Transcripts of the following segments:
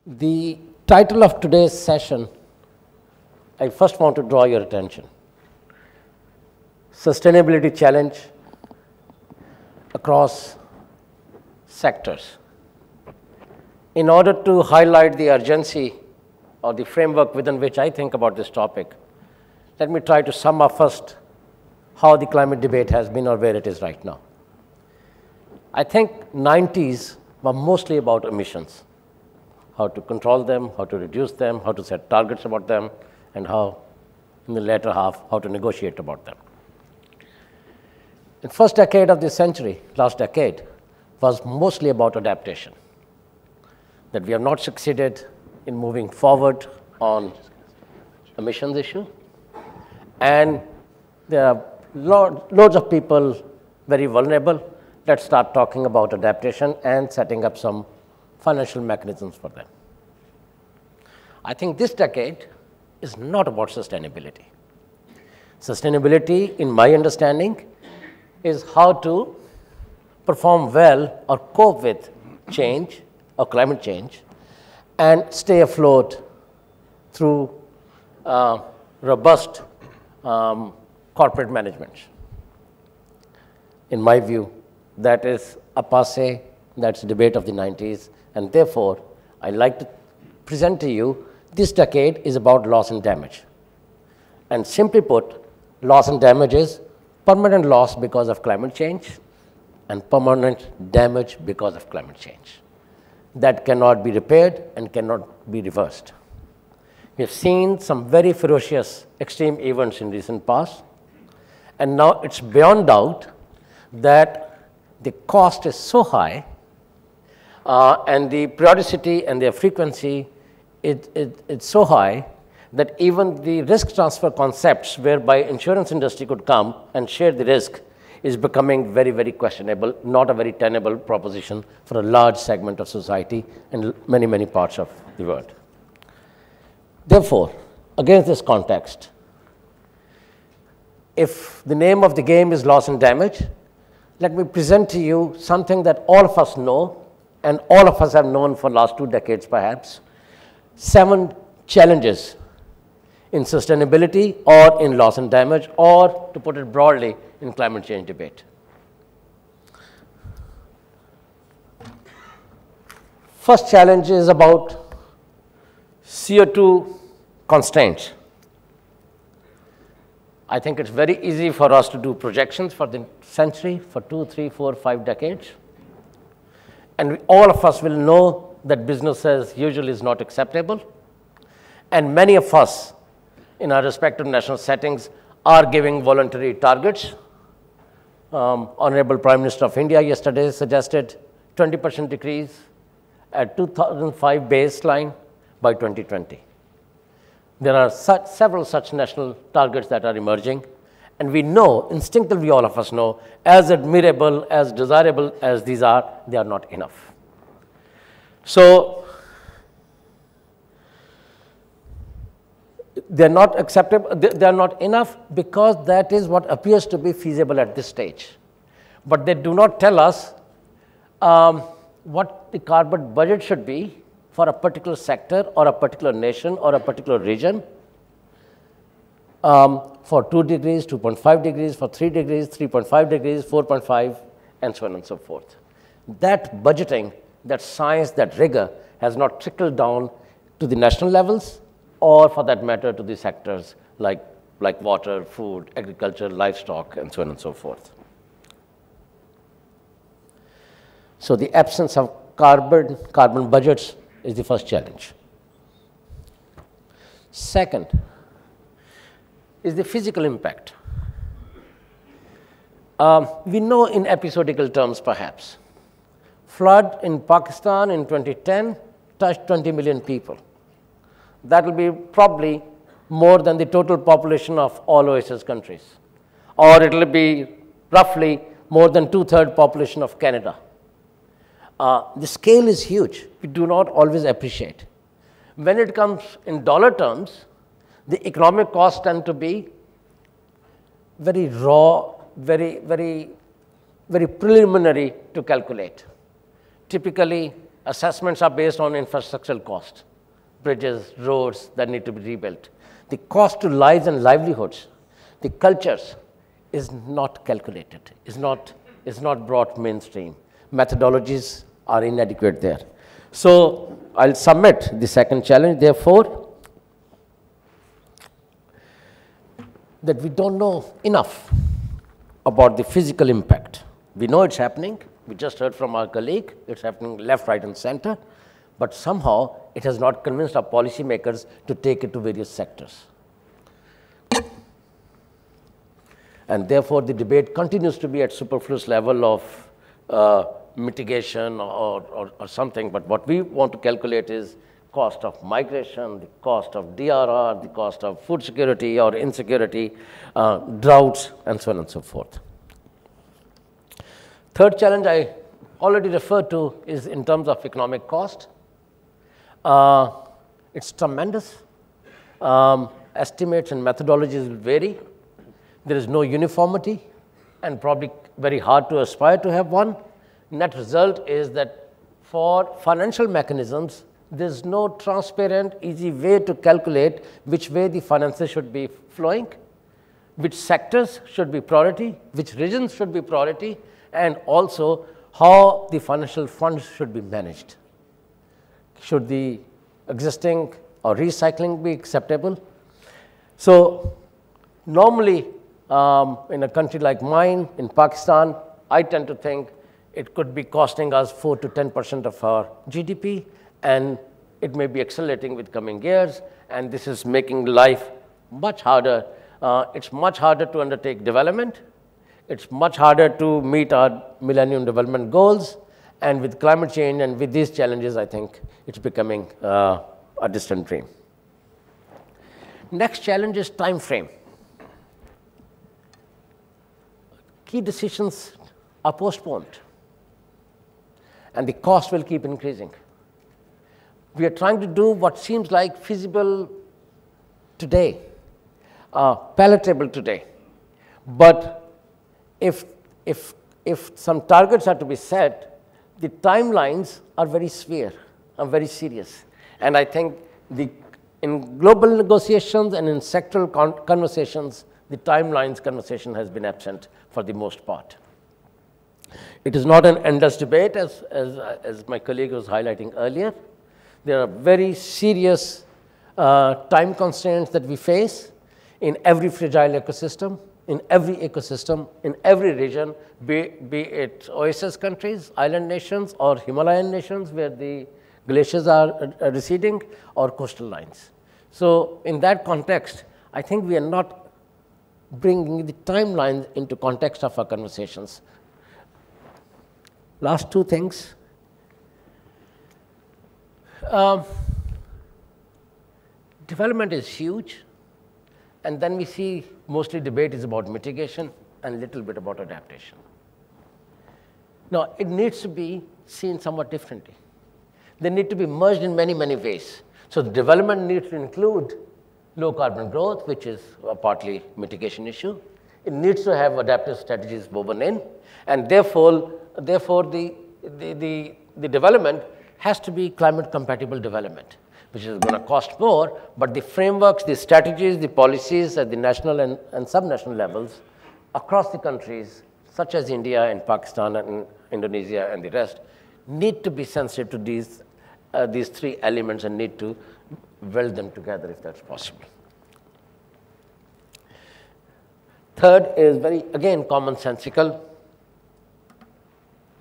The title of today's session, I first want to draw your attention. Sustainability challenge across sectors. In order to highlight the urgency or the framework within which I think about this topic, let me try to sum up first how the climate debate has been or where it is right now. I think 90s were mostly about emissions, how to control them, how to reduce them, how to set targets about them, and how, in the latter half, how to negotiate about them. The first decade of this century, last decade, was mostly about adaptation, that we have not succeeded in moving forward on emissions issue, and there are loads of people very vulnerable. Let's start talking about adaptation and setting up some financial mechanisms for them. I think this decade is not about sustainability. Sustainability, in my understanding, is how to perform well or cope with change or climate change and stay afloat through robust corporate management. In my view, that is a passé, that's a debate of the 90s, and therefore, I'd like to present to you this decade is about loss and damage. And simply put, loss and damage is permanent loss because of climate change and permanent damage because of climate change. That cannot be repaired and cannot be reversed. We have seen some very ferocious extreme events in recent past, and now it's beyond doubt that the cost is so high and the periodicity and their frequency it's so high that even the risk transfer concepts whereby insurance industry could come and share the risk is becoming very, very questionable, not a very tenable proposition for a large segment of society in many, many parts of the world. Therefore, against this context, if the name of the game is loss and damage, let me present to you something that all of us know and all of us have known for the last 2 decades perhaps, 7 challenges in sustainability or in loss and damage, or to put it broadly, in climate change debate. First challenge is about CO2 constraints. I think it's very easy for us to do projections for the century, for 2, 3, 4, 5 decades. And all of us will know that business as usual is not acceptable. And many of us in our respective national settings are giving voluntary targets. Honorable Prime Minister of India yesterday suggested 20% decrease at 2005 baseline by 2020. There are several such national targets that are emerging, and we know, instinctively all of us know, as admirable, as desirable as these are, they are not enough. So, they are not acceptable, they are not enough because that is what appears to be feasible at this stage. But they do not tell us what the carbon budget should be for a particular sector or a particular nation or a particular region for 2 degrees, 2.5 degrees, for 3 degrees, 3.5 degrees, 4.5, and so on and so forth. That budgeting, that science, that rigor has not trickled down to the national levels or for that matter to the sectors like water, food, agriculture, livestock, and so on and so forth. So the absence of carbon budgets is the first challenge. Second is the physical impact. We know in episodical terms perhaps, flood in Pakistan in 2010 touched 20 million people. That will be probably more than the total population of all OSS countries, or it will be roughly more than 2/3 population of Canada. The scale is huge. We do not always appreciate. When it comes in dollar terms, the economic costs tend to be very raw, very preliminary to calculate. Typically, assessments are based on infrastructural cost, bridges, roads that need to be rebuilt. The cost to lives and livelihoods, the cultures is not calculated, is not brought mainstream. Methodologies are inadequate there. So I'll submit the second challenge, therefore, that we don't know enough about the physical impact. We know it's happening. We just heard from our colleague, it's happening left, right, and center, but somehow it has not convinced our policymakers to take it to various sectors. And therefore, the debate continues to be at superfluous level of mitigation or something, but what we want to calculate is cost of migration, the cost of DRR, the cost of food security or insecurity, droughts, and so on and so forth. Third challenge I already referred to is in terms of economic cost. It's tremendous. Estimates and methodologies will vary. There is no uniformity and probably very hard to aspire to have one. Net result is that for financial mechanisms, there's no transparent, easy way to calculate which way the finances should be flowing, which sectors should be priority, which regions should be priority, and also how the financial funds should be managed. Should the existing or recycling be acceptable? So normally, in a country like mine, in Pakistan, I tend to think it could be costing us 4 to 10% of our GDP, and it may be accelerating with coming years, and this is making life much harder. It's much harder to undertake development. It's much harder to meet our Millennium Development Goals, and with climate change and with these challenges, I think it's becoming a distant dream. Next challenge is time frame. Key decisions are postponed, and the cost will keep increasing. We are trying to do what seems like feasible today, palatable today, but if some targets are to be set, the timelines are very severe and very serious. And I think in global negotiations and in sectoral conversations, the timelines conversation has been absent for the most part. It is not an endless debate, as my colleague was highlighting earlier. There are very serious time constraints that we face in every fragile ecosystem, in every region, be it oasis countries, island nations, or Himalayan nations where the glaciers are receding, or coastal lines. So in that context, I think we are not bringing the timelines into context of our conversations. Last two things. Development is huge, and then we see mostly debate is about mitigation and a little bit about adaptation. Now, it needs to be seen somewhat differently. They need to be merged in many, many ways. So the development needs to include low carbon growth, which is a partly mitigation issue. It needs to have adaptive strategies woven in, and therefore the development has to be climate compatible development, which is going to cost more, but the frameworks, the strategies, the policies at the national and subnational levels across the countries, such as India and Pakistan and Indonesia and the rest, need to be sensitive to these three elements and need to weld them together if that's possible. Third is again, commonsensical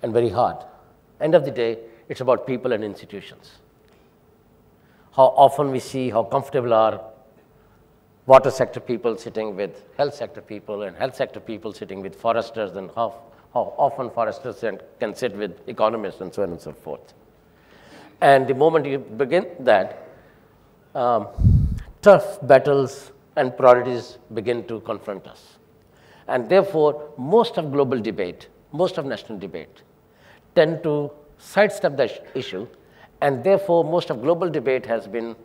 and very hard. End of the day, it's about people and institutions. How often we see how comfortable are water sector people sitting with health sector people and health sector people sitting with foresters, and how often foresters can sit with economists and so on and so forth. And the moment you begin that, tough battles and priorities begin to confront us. And therefore, most of global debate, most of national debate, tend to sidestep that issue, and therefore, most of global debate has been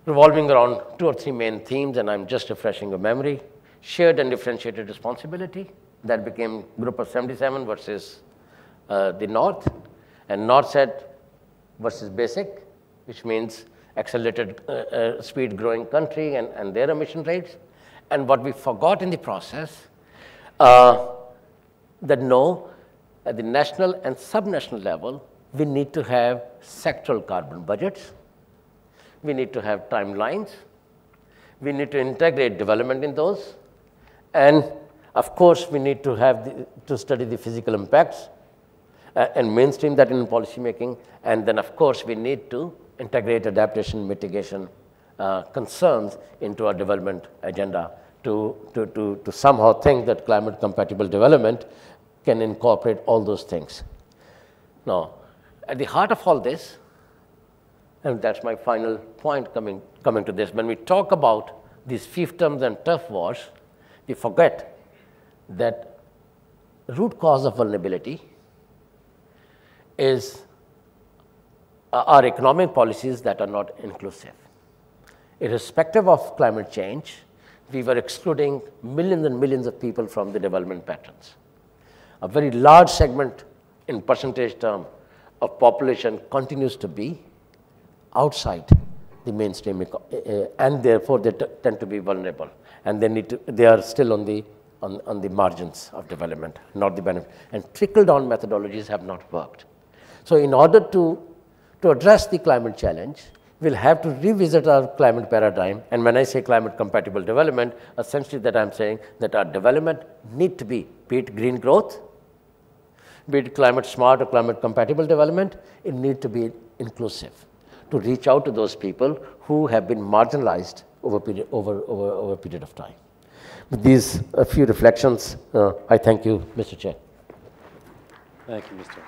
revolving around 2 or 3 main themes, and I'm just refreshing your memory. Shared and differentiated responsibility, that became Group of 77 versus the North, and north-south versus basic, which means accelerated speed growing country and their emission rates. And what we forgot in the process, that no, at the national and subnational level, we need to have sectoral carbon budgets. We need to have timelines. We need to integrate development in those. And of course, we need to have to study the physical impacts and mainstream that in policy making. And then, of course, we need to integrate adaptation, mitigation concerns into our development agenda to somehow think that climate compatible development can incorporate all those things. Now, at the heart of all this, and that's my final point coming to this, when we talk about these fiefdoms and turf wars, we forget that root cause of vulnerability is our economic policies that are not inclusive. Irrespective of climate change, we were excluding millions and millions of people from the development patterns. A very large segment in percentage term of population continues to be outside the mainstream, and therefore they tend to be vulnerable, and they are still on the margins of development, not the benefit. And trickle-down methodologies have not worked. So in order to address the climate challenge, we'll have to revisit our climate paradigm. And when I say climate compatible development, essentially that I'm saying that our development need to be it green growth, be it climate smart or climate compatible development, it need to be inclusive to reach out to those people who have been marginalized over a period of time. With these few reflections, I thank you, Mr. Chair. Thank you, Mr.